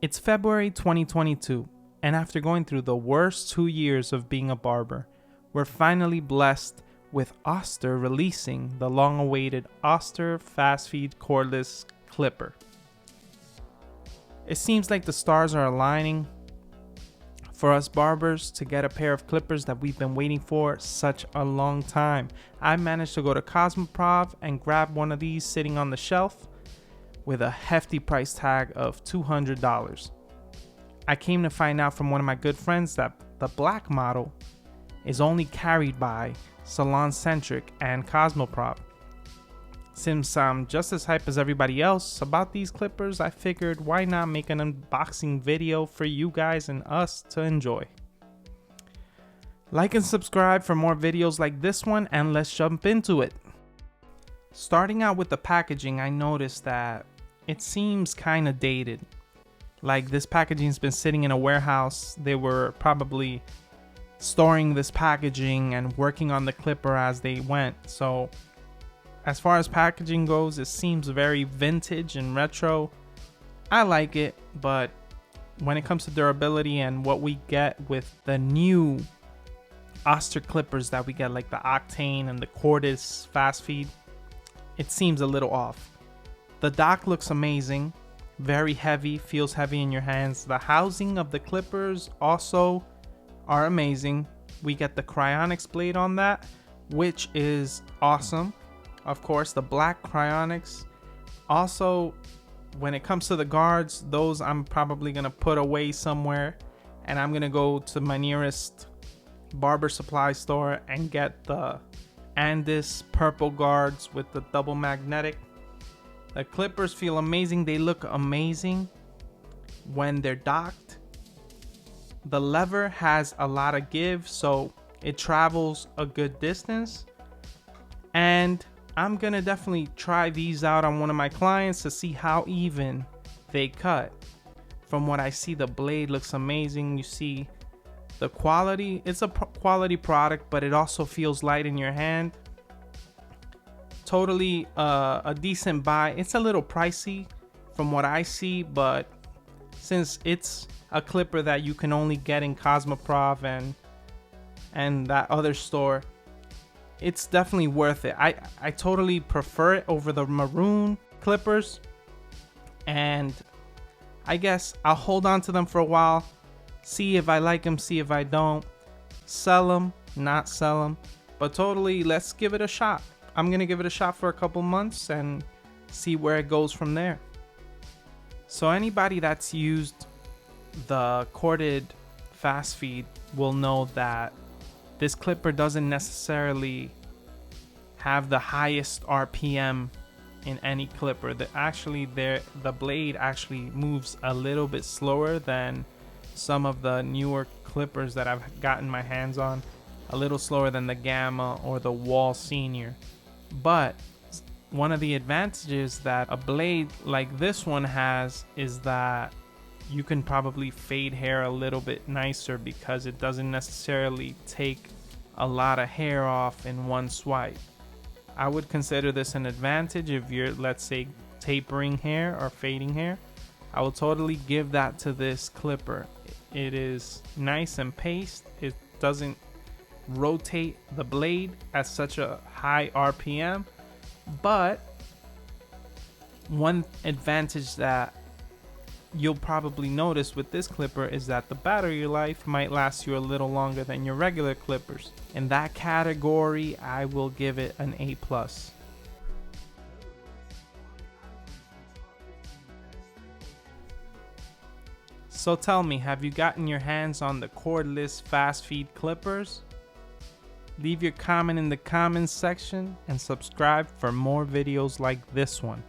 It's February 2022, and after going through the worst 2 years of being a barber, we're finally blessed with Oster releasing the long-awaited Oster fast feed cordless clipper. It seems like the stars are aligning for us barbers to get a pair of clippers that we've been waiting for such a long time. I managed to go to Cosmoprov and grab one of these sitting on the shelf with a hefty price tag of $200. I came to find out from one of my good friends that the black model is only carried by Salon Centric and Cosmoprov. Since I'm just as hype as everybody else about these clippers, I figured why not make an unboxing video for you guys and us to enjoy. Like and subscribe for more videos like this one, and let's jump into it. Starting out with the packaging, I noticed that it seems kind of dated. Like this packaging's been sitting in a warehouse. They were probably storing this packaging and working on the clipper as they went. So as far as packaging goes, it seems very vintage and retro. I like it, but when it comes to durability and what we get with the new Oster clippers that we get, like the Octane and the Cordless fast feed, it seems a little off. The dock looks amazing, very heavy, feels heavy in your hands. The housing of the clippers also are amazing. We get the cryonics blade on that, which is awesome. Of course, the black cryonics. Also, when it comes to the guards, those I'm probably gonna put away somewhere, and I'm gonna go to my nearest barber supply store and get the Andis purple guards with the double magnetic. The clippers feel amazing. They look amazing when they're docked. The lever has a lot of give, so it travels a good distance. And I'm gonna definitely try these out on one of my clients to see how even they cut. From what I see, the blade looks amazing. You see the quality. It's a quality product, but it also feels light in your hand. Totally a decent buy. It's a little pricey from what I see, but since it's a clipper that you can only get in Cosmoprov and that other store, it's definitely worth it. I totally prefer it over the maroon clippers, and I guess I'll hold on to them for a while, see if I like them, see if I don't, sell them, not sell them, but totally let's give it a shot. I'm gonna give it a shot for a couple months and see where it goes from there. So anybody that's used the corded fast feed will know that this clipper doesn't necessarily have the highest RPM in any clipper. The blade actually moves a little bit slower than some of the newer clippers that I've gotten my hands on. A little slower than the Gamma or the Wall Senior. But one of the advantages that a blade like this one has is that you can probably fade hair a little bit nicer because it doesn't necessarily take a lot of hair off in one swipe. I would consider this an advantage if you're, let's say, tapering hair or fading hair. I will totally give that to this clipper. It is nice and paced. It doesn't rotate the blade at such a high RPM, but one advantage that you'll probably notice with this clipper is that the battery life might last you a little longer than your regular clippers. In that category, I will give it an A+. So tell me, have you gotten your hands on the cordless fast feed clippers? Leave your comment in the comments section and subscribe for more videos like this one.